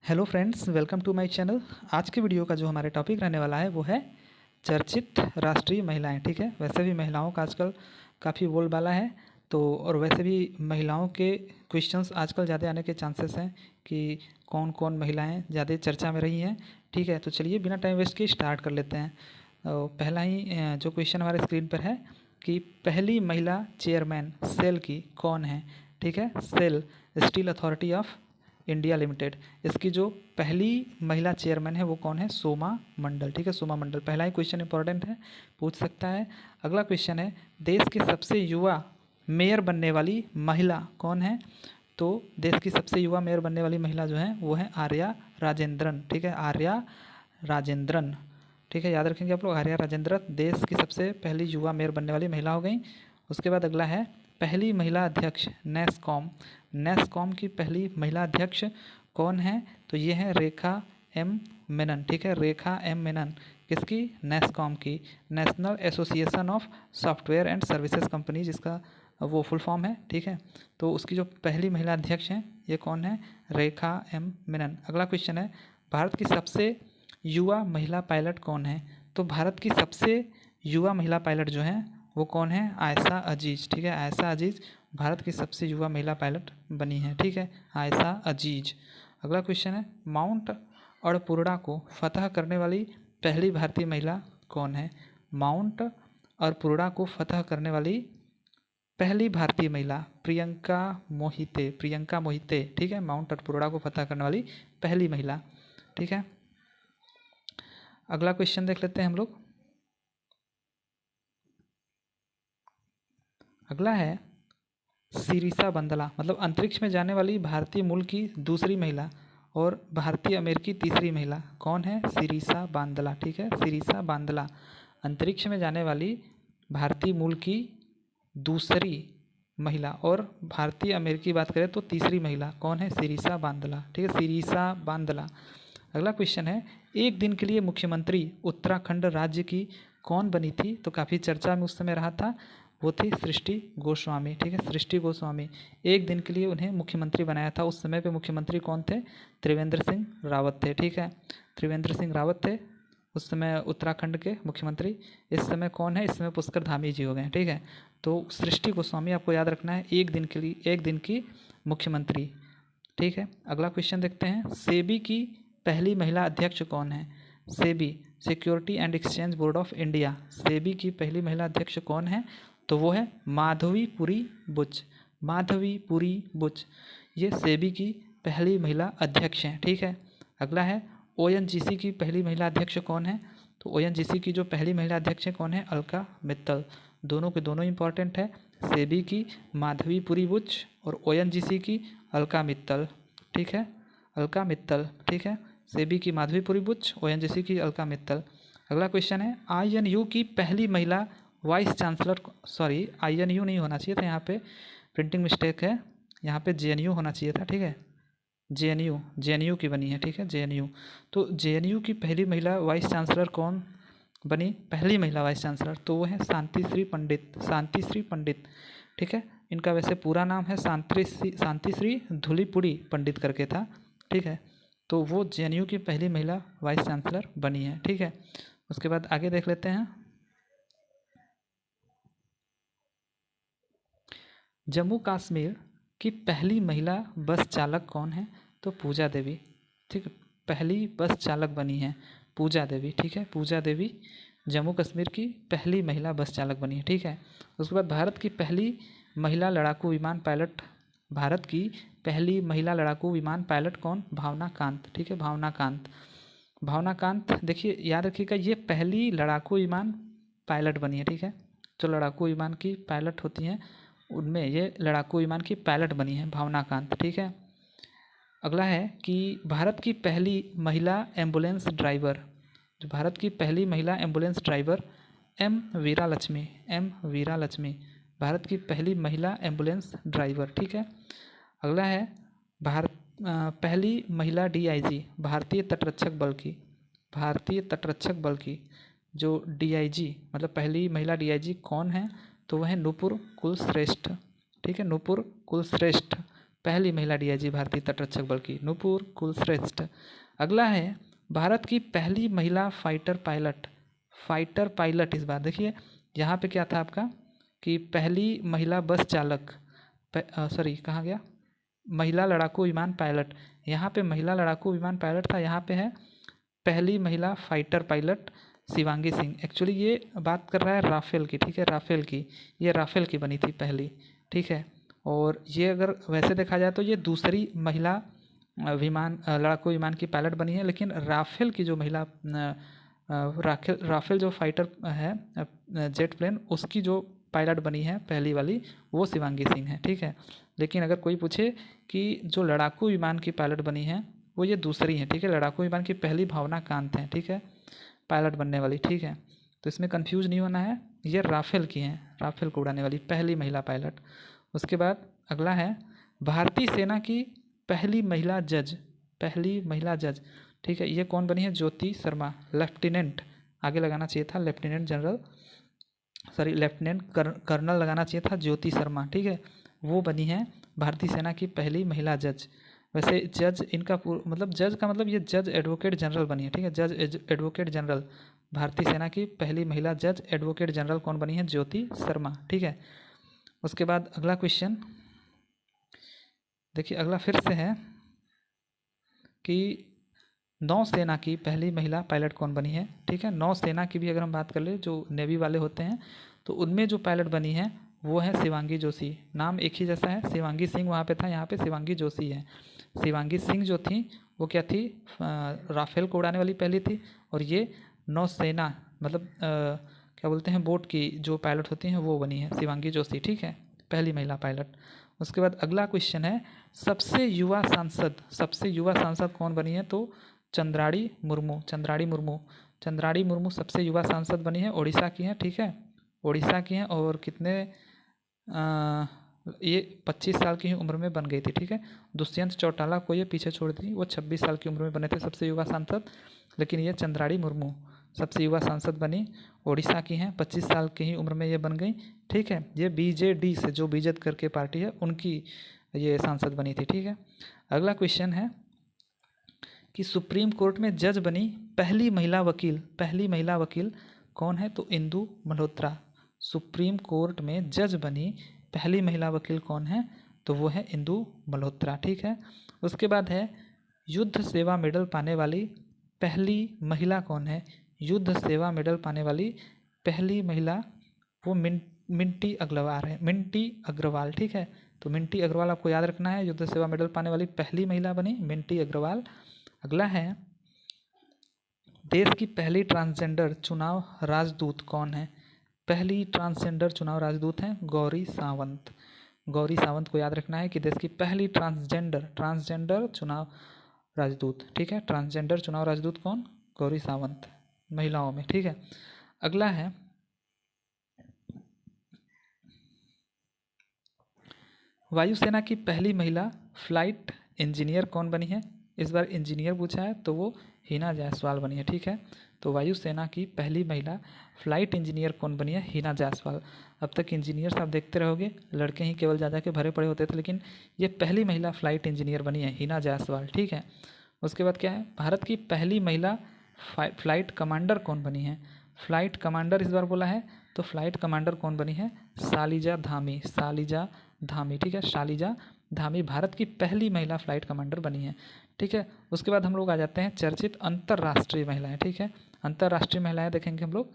Hello friends, welcome to my channel. आज के video का जो हमारे टॉपिक रहने वाला है वो है चर्चित राष्ट्रीय महिलाएं। ठीक है, वैसे भी महिलाओं का आजकल काफ़ी बोलबाला है, तो और वैसे भी महिलाओं के क्वेश्चंस आजकल ज़्यादा आने के चांसेस हैं कि कौन कौन महिलाएं ज़्यादा चर्चा में रही हैं। ठीक है, तो चलिए बिना टाइम वेस्ट के स्टार्ट कर लेते हैं। पहला ही जो क्वेश्चन हमारे स्क्रीन पर है कि पहली महिला चेयरमैन सेल की कौन है। ठीक है, सेल स्टील अथॉरिटी ऑफ इंडिया लिमिटेड, इसकी जो पहली महिला चेयरमैन है वो कौन है? सोमा मंडल। ठीक है, सोमा मंडल। पहला ही क्वेश्चन इंपॉर्टेंट है, पूछ सकता है। अगला क्वेश्चन है देश की सबसे युवा मेयर बनने वाली महिला कौन है? तो देश की सबसे युवा मेयर बनने वाली महिला जो है वो है आर्या राजेंद्रन। ठीक है, आर्या राजेंद्रन। ठीक है, याद रखेंगे आप लोग, आर्या राजेंद्रन देश की सबसे पहली युवा मेयर बनने वाली महिला हो गई। उसके बाद अगला है पहली महिला अध्यक्ष नेस्कॉम। नेस्कॉम की पहली महिला अध्यक्ष कौन है? तो ये है रेखा एम मेनन। ठीक है, रेखा एम मेनन। किसकी? नेस्कॉम की, national association of software and services company, जिसका वो फुल फॉर्म है। ठीक है, तो उसकी जो पहली महिला अध्यक्ष हैं ये कौन है? रेखा एम मेनन। अगला क्वेश्चन है भारत की सबसे युवा महिला पायलट कौन है? तो भारत की सबसे युवा महिला पायलट जो है वो कौन है? आयशा अजीज। ठीक है, आयशा अजीज भारत की सबसे युवा महिला पायलट बनी है। ठीक है, आयशा अजीज। अगला क्वेश्चन है माउंट अड़पुरडा को फतह करने वाली पहली भारतीय महिला कौन है? माउंट अड़पुरडा को फतह करने वाली पहली भारतीय महिला प्रियंका मोहिते। प्रियंका मोहिते। ठीक है, माउंट अड़पुरडा को फतह करने वाली पहली महिला। ठीक है, अगला क्वेश्चन देख लेते हैं हम लोग। अगला है सिरिसा बंदला, मतलब अंतरिक्ष में जाने वाली भारतीय मूल की दूसरी महिला और भारतीय अमेरिकी तीसरी महिला कौन है? सिरिसा बांदला। ठीक है, सिरिसा बांदला अंतरिक्ष में जाने वाली भारतीय मूल की दूसरी महिला और भारतीय अमेरिकी बात करें तो तीसरी महिला कौन है? सिरिसा बांदला। ठीक है, सिरिसा बांदला। अगला क्वेश्चन है एक दिन के लिए मुख्यमंत्री उत्तराखंड राज्य की कौन बनी थी? तो काफ़ी चर्चा में उस समय रहा था, वो थी सृष्टि गोस्वामी। ठीक है, सृष्टि गोस्वामी एक दिन के लिए उन्हें मुख्यमंत्री बनाया था। उस समय पे मुख्यमंत्री कौन थे? त्रिवेंद्र सिंह रावत थे। ठीक है, त्रिवेंद्र सिंह रावत थे उस समय उत्तराखंड के मुख्यमंत्री। इस समय कौन है? इस समय पुष्कर धामी जी हो गए। ठीक है, तो सृष्टि गोस्वामी आपको याद रखना है, एक दिन के लिए, एक दिन की मुख्यमंत्री। ठीक है, अगला क्वेश्चन देखते हैं सेबी की पहली महिला अध्यक्ष कौन है? SEBI security and exchange board of India, SEBI की पहली महिला अध्यक्ष कौन है? तो वो है माधवीपुरी बुच। माधवीपुरी बुच ये सेबी की पहली महिला अध्यक्ष हैं। ठीक है, अगला है ओएनजीसी की पहली महिला अध्यक्ष कौन है? तो ओएनजीसी की जो पहली महिला अध्यक्ष है कौन है? अलका मित्तल। दोनों के दोनों इंपॉर्टेंट है, सेबी की माधवीपुरी बुच और ओएनजीसी की अलका मित्तल। ठीक है, अलका मित्तल। ठीक है, सेबी की माधवीपुरी बुच, ओएनजीसी की अलका मित्तल। अगला क्वेश्चन है आईएनयू की पहली महिला वाइस चांसलर, सॉरी आईएनयू नहीं होना चाहिए था, यहाँ पे प्रिंटिंग मिस्टेक है, यहाँ पे जेएनयू होना चाहिए था। ठीक है, जेएनयू, जेएनयू की बनी है। ठीक है, जेएनयू। तो जेएनयू की पहली महिला वाइस चांसलर कौन बनी? पहली महिला वाइस चांसलर तो वो है शांतिश्री पंडित। शांतिश्री पंडित। ठीक है, इनका वैसे पूरा नाम है शांतिश्री धुलीपुड़ी पंडित करके था। ठीक है, तो वो जेएनयू की पहली महिला वाइस चांसलर बनी है। ठीक है, उसके बाद आगे देख लेते हैं जम्मू कश्मीर की पहली महिला बस चालक कौन है? तो पूजा देवी। ठीक है, पहली बस चालक बनी है पूजा देवी। ठीक है, पूजा देवी जम्मू कश्मीर की पहली महिला बस चालक बनी है। ठीक है, उसके बाद भारत की पहली महिला लड़ाकू विमान पायलट, भारत की पहली महिला लड़ाकू विमान पायलट कौन? भावना कांत। ठीक है, भावना कांत। भावना कांत देखिए, याद रखिएगा ये पहली लड़ाकू विमान पायलट बनी है। ठीक है, जो लड़ाकू विमान की पायलट होती हैं उनमें ये लड़ाकू विमान की पायलट बनी है भावना कांत। ठीक है, अगला है कि भारत की पहली महिला एम्बुलेंस ड्राइवर, जो भारत की पहली महिला एम्बुलेंस ड्राइवर एम वीरा लक्ष्मी। एम वीरा लक्ष्मी भारत की पहली महिला एम्बुलेंस ड्राइवर। ठीक है, अगला है भारत पहली महिला डीआईजी भारतीय तटरक्षक बल की, भारतीय तटरक्षक बल की जो डीआईजी मतलब पहली महिला डीआईजी कौन है? तो वह है नूपुर कुलश्रेष्ठ। ठीक है, नूपुर कुलश्रेष्ठ पहली महिला डीआईजी भारतीय तटरक्षक बल की, नुपुर कुलश्रेष्ठ। अगला है भारत की पहली महिला फाइटर पायलट। इस बार देखिए यहाँ पे क्या था आपका कि पहली महिला बस चालक, सॉरी कहाँ गया, महिला लड़ाकू विमान पायलट। यहाँ पे महिला लड़ाकू विमान पायलट था, यहाँ पे है पहली महिला fighter pilot Shivangi Singh. Actually ये बात कर रहा है राफेल की, ठीक है, राफेल की, ये राफेल की बनी थी पहली, ठीक है। और ये अगर वैसे देखा जाए तो ये दूसरी महिला विमान लड़ाकू विमान की पायलट बनी है, लेकिन राफेल की जो महिला राफेल जो फाइटर है जेट प्लेन, उसकी जो पायलट बनी है पहली वाली वो शिवांगी सिंह है, ठीक है। लेकिन अगर कोई पूछे कि जो लड़ाकू विमान की पायलट बनी है वो ये दूसरी है, ठीक है। लड़ाकू विमान की पहली भावना कांत है, ठीक है, पायलट बनने वाली, ठीक है। तो इसमें कंफ्यूज नहीं होना है, ये राफेल की हैं, राफेल को उड़ाने वाली पहली महिला पायलट। उसके बाद अगला है भारतीय सेना की पहली महिला जज, ठीक है, ये कौन बनी है, ज्योति शर्मा। लेफ्टिनेंट आगे लगाना चाहिए था, lieutenant general, sorry lieutenant colonel लगाना चाहिए था, ज्योति शर्मा, ठीक है, वो बनी है भारतीय सेना की पहली महिला जज। वैसे जज इनका मतलब जज का मतलब ये जज एडवोकेट जनरल बनी है, ठीक है, जज एडवोकेट जनरल, भारतीय सेना की पहली महिला जज एडवोकेट जनरल कौन बनी है, ज्योति शर्मा, ठीक है। उसके बाद अगला क्वेश्चन देखिए, अगला फिर से है कि नौसेना की पहली महिला पायलट कौन बनी है, ठीक है। नौसेना की भी अगर हम बात कर ले, जो नेवी वाले होते हैं, तो उनमें जो पायलट बनी है वो है शिवांगी जोशी। नाम एक ही जैसा है, शिवांगी सिंह वहाँ पे था, यहाँ पे शिवांगी जोशी है। शिवांगी सिंह जो थी वो क्या थी, राफेल को उड़ाने वाली पहली थी, और ये नौसेना मतलब क्या बोलते हैं बोट की जो पायलट होती हैं वो बनी है शिवांगी जोशी, ठीक है, पहली महिला पायलट। उसके बाद अगला क्वेश्चन है सबसे युवा सांसद कौन बनी है, तो चंद्राड़ी मुर्मू सबसे युवा सांसद बनी है, ओडिशा की हैं, ठीक है, ओडिशा की हैं, और कितने ये 25 साल की ही उम्र में बन गई थी, ठीक है। दुष्यंत चौटाला को ये पीछे छोड़ दी, वो 26 साल की उम्र में बने थे सबसे युवा सांसद, लेकिन ये चंद्राड़ी मुर्मू सबसे युवा सांसद बनी, ओडिशा की हैं, 25 साल की ही उम्र में ये बन गई, ठीक है। ये बीजेडी से, जो बीजेद करके पार्टी है, उनकी ये सांसद बनी थी, ठीक है। अगला क्वेश्चन है कि सुप्रीम कोर्ट में जज बनी पहली महिला वकील कौन है, तो इंदु मल्होत्रा। सुप्रीम कोर्ट में जज बनी पहली महिला वकील कौन है, तो वो है इंदु मल्होत्रा, ठीक है। उसके बाद है युद्ध सेवा मेडल पाने वाली पहली महिला कौन है, युद्ध सेवा मेडल पाने वाली पहली महिला वो मिंटी अग्रवाल, ठीक है। तो मिंटी अग्रवाल आपको याद रखना है, युद्ध सेवा मेडल पाने वाली पहली महिला बनी मिंटी अग्रवाल। अगला है देश की पहली ट्रांसजेंडर चुनाव राजदूत कौन है, पहली ट्रांसजेंडर चुनाव राजदूत हैं गौरी सावंत को याद रखना है कि देश की पहली ट्रांसजेंडर चुनाव राजदूत, ठीक है, ट्रांसजेंडर चुनाव राजदूत कौन, गौरी सावंत, महिलाओं में, ठीक है। अगला है वायुसेना की पहली महिला फ्लाइट इंजीनियर कौन बनी है, इस बार इंजीनियर पूछा है तो वो हिना जायसवाल बनी है, ठीक है। तो वायुसेना की पहली महिला फ्लाइट इंजीनियर कौन बनी है, हिना जायसवाल। अब तक इंजीनियर्स आप देखते रहोगे लड़के ही केवल जा के भरे पड़े होते थे, लेकिन ये पहली महिला फ्लाइट इंजीनियर बनी है हिना जायसवाल, ठीक है। उसके बाद क्या है भारत की पहली महिला फ्लाइट कमांडर कौन बनी है, फ्लाइट कमांडर इस बार बोला है, तो फ्लाइट कमांडर कौन बनी है, शालिजा धामी, ठीक है, शालिजा धामी भारत की पहली महिला फ्लाइट कमांडर बनी है, ठीक है। उसके बाद हम लोग आ जाते हैं चर्चित अंतर्राष्ट्रीय महिलाएं, ठीक है, अंतर्राष्ट्रीय महिलाएं देखेंगे हम लोग।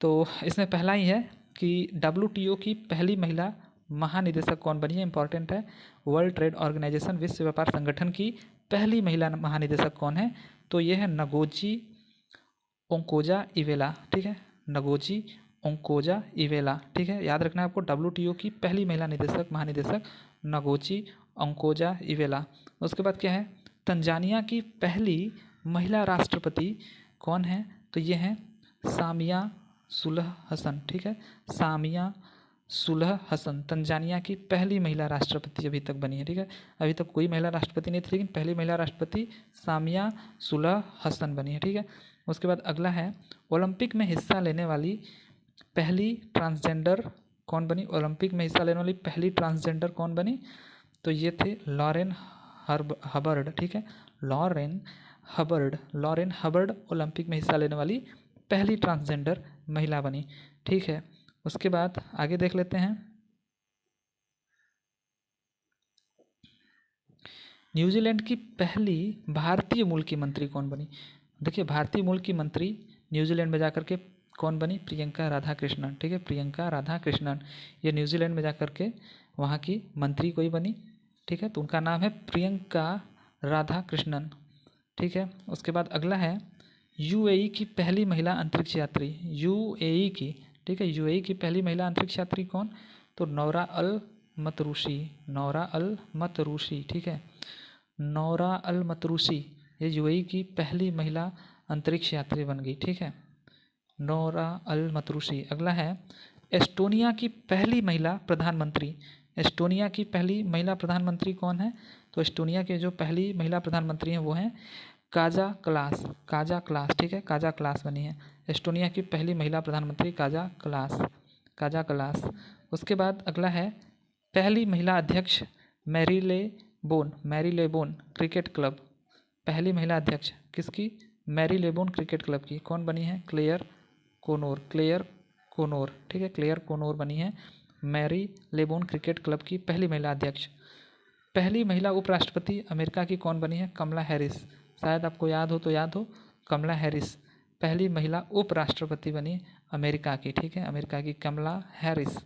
तो इसमें पहला ही है कि WTO की पहली महिला महानिदेशक कौन बनी है, इंपॉर्टेंट है। वर्ल्ड ट्रेड ऑर्गेनाइजेशन, विश्व व्यापार संगठन की पहली महिला महानिदेशक कौन है, तो ये है नगोजी ओंकोजा इवेला, ठीक है, नगोजी ओंकोजा इवेला, ठीक है, याद रखना है आपको WTO की पहली महिला महानिदेशक नगोची ओंकोजा इवेला। उसके बाद क्या है तंजानिया की पहली महिला राष्ट्रपति कौन है, तो ये है सामिया सुलह हसन, ठीक है, सामिया सुलह हसन तंजानिया की पहली महिला राष्ट्रपति अभी तक बनी है, ठीक है। अभी तक कोई महिला राष्ट्रपति नहीं थी, लेकिन पहली महिला राष्ट्रपति सामिया सुलह हसन बनी है, ठीक है। उसके बाद अगला है ओलंपिक में हिस्सा लेने वाली पहली ट्रांसजेंडर कौन बनी, ओलंपिक में हिस्सा लेने वाली पहली ट्रांसजेंडर कौन बनी, तो ये थे लॉरेन हबर्ड, ठीक है, लॉरेन हबर्ड ओलंपिक में हिस्सा लेने वाली पहली ट्रांसजेंडर महिला बनी, ठीक है। उसके बाद आगे देख लेते हैं। न्यूजीलैंड की पहली भारतीय मूल की मंत्री कौन बनी? देखिए, भारतीय मूल की मंत्री न्यूजीलैंड में जाकर के कौन बनी? प्रियंका राधाकृष्णन, ठीक है, प्रियंका राधाकृष्णन। ये न्यूजीलैंड में जाकर के वहाँ की मंत्री कोई बनी, ठीक है, तो उनका नाम है प्रियंका राधाकृष्णन, ठीक है। उसके बाद अगला है यूएई की पहली महिला अंतरिक्ष यात्री, यूएई की, ठीक है, यूएई की पहली महिला अंतरिक्ष यात्री कौन? तो नौरा अल मतरूसी, नौरा अल मतरूसी, ठीक है, नौरा अल मतरूसी, ये यूएई की पहली महिला अंतरिक्ष यात्री बन गई, ठीक है, नौरा अल मतरूसी। अगला है एस्टोनिया की पहली महिला प्रधानमंत्री, एस्टोनिया की पहली महिला प्रधानमंत्री कौन है? तो एस्टोनिया के जो पहली महिला प्रधानमंत्री हैं वो हैं काजा क्लास, काजा क्लास, ठीक है, काजा क्लास बनी है एस्टोनिया की पहली महिला प्रधानमंत्री, काजा क्लास, काजा क्लास। उसके बाद अगला है पहली महिला अध्यक्ष मैरी लेबोन क्रिकेट क्लब, पहली महिला अध्यक्ष किसकी? मैरी लेबोन क्रिकेट क्लब की, कौन बनी है? क्लेयर कोनोर, ठीक है, क्लेयर कोनोर बनी है मैरी लेबोन क्रिकेट क्लब की पहली महिला अध्यक्ष। पहली महिला उपराष्ट्रपति अमेरिका की कौन बनी है? कमला हैरिस, शायद आपको याद हो, कमला हैरिस पहली महिला उपराष्ट्रपति बनी अमेरिका की, ठीक है, अमेरिका की कमला हैरिस।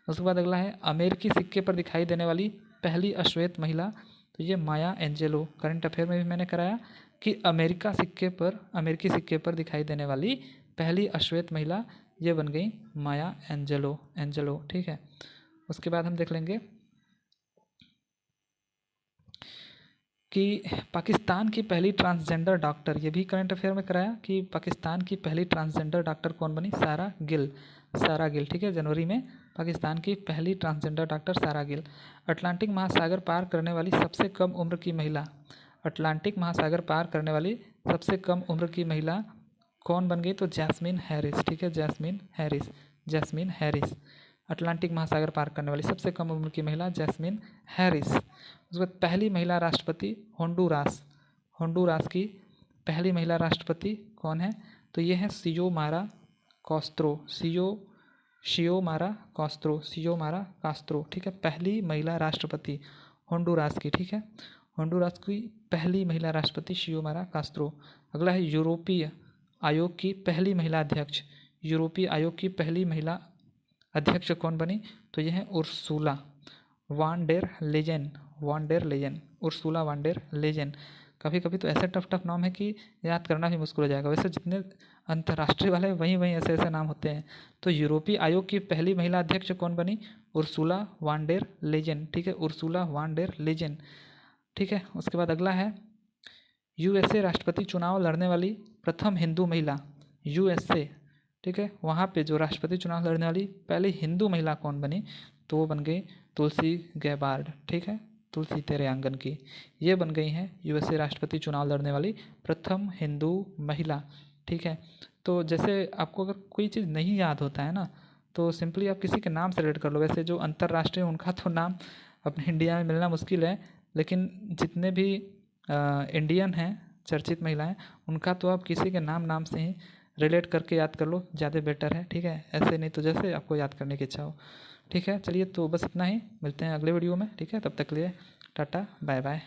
उसके बाद अगला है अमेरिकी सिक्के पर दिखाई देने वाली पहली अश्वेत महिला, तो ये माया एंजेलो, करंट अफेयर में भी मैंने कराया कि अमेरिकी सिक्के पर दिखाई देने वाली पहली अश्वेत महिला ये बन गई माया एंजेलो, ठीक है। उसके बाद हम देख लेंगे कि पाकिस्तान की पहली ट्रांसजेंडर डॉक्टर, ये भी करंट अफेयर में कराया कि पाकिस्तान की पहली ट्रांसजेंडर डॉक्टर कौन बनी? सारा गिल, ठीक है, जनवरी में पाकिस्तान की पहली ट्रांसजेंडर डॉक्टर सारा गिल। अटलांटिक महासागर पार करने वाली सबसे कम उम्र की महिला, अटलांटिक महासागर पार करने वाली सबसे कम उम्र की महिला कौन बन गई? तो जैस्मिन हैरिस, ठीक है, जैस्मिन हैरिस, अटलांटिक महासागर पार करने वाली सबसे कम उम्र की महिला जैस्मिन हैरिस। उसके बाद पहली महिला राष्ट्रपति होंडुरास की पहली महिला राष्ट्रपति कौन है? तो ये है सियोमारा कास्त्रो, ठीक है, पहली महिला राष्ट्रपति होंडुरास की, ठीक है, होंडुरास की पहली महिला राष्ट्रपति सियोमारा कास्त्रो। अगला है यूरोपीय आयोग की पहली महिला अध्यक्ष, यूरोपीय आयोग की पहली महिला अध्यक्ष कौन बनी? तो यह है उर्सुला वान डेर लेजेन। कभी कभी तो ऐसे टफ नाम है कि याद करना भी मुश्किल हो जाएगा, वैसे जितने अंतर्राष्ट्रीय वाले वहीं ऐसे नाम होते हैं। तो यूरोपीय आयोग की पहली महिला अध्यक्ष कौन बनी? उर्सुला वान डेर लेजेन, ठीक है, उर्सुला वान डेर लेजेन, ठीक है। उसके बाद अगला है यूएसए राष्ट्रपति चुनाव लड़ने वाली प्रथम हिंदू महिला, यूएसए, ठीक है, वहाँ पे जो राष्ट्रपति चुनाव लड़ने वाली पहली हिंदू महिला कौन बनी? तो वो बन गई तुलसी गैबार्ड, ठीक है, तुलसी तेरे आंगन की, ये बन गई हैं यूएसए राष्ट्रपति चुनाव लड़ने वाली प्रथम हिंदू महिला, ठीक है। तो जैसे आपको अगर कोई चीज़ नहीं याद होता है ना, तो सिंपली आप किसी के नाम से रिलेट कर लो। वैसे जो अंतर्राष्ट्रीय उनका तो नाम अपने इंडिया में मिलना मुश्किल है, लेकिन जितने भी इंडियन हैं चर्चित महिलाएं, उनका तो आप किसी के नाम से ही रिलेट करके याद कर लो, ज़्यादा बेटर है, ठीक है, ऐसे नहीं तो जैसे आपको याद करने की इच्छा हो, ठीक है। चलिए, तो बस इतना ही, मिलते हैं अगले वीडियो में, ठीक है, तब तक के लिए टाटा बाय बाय।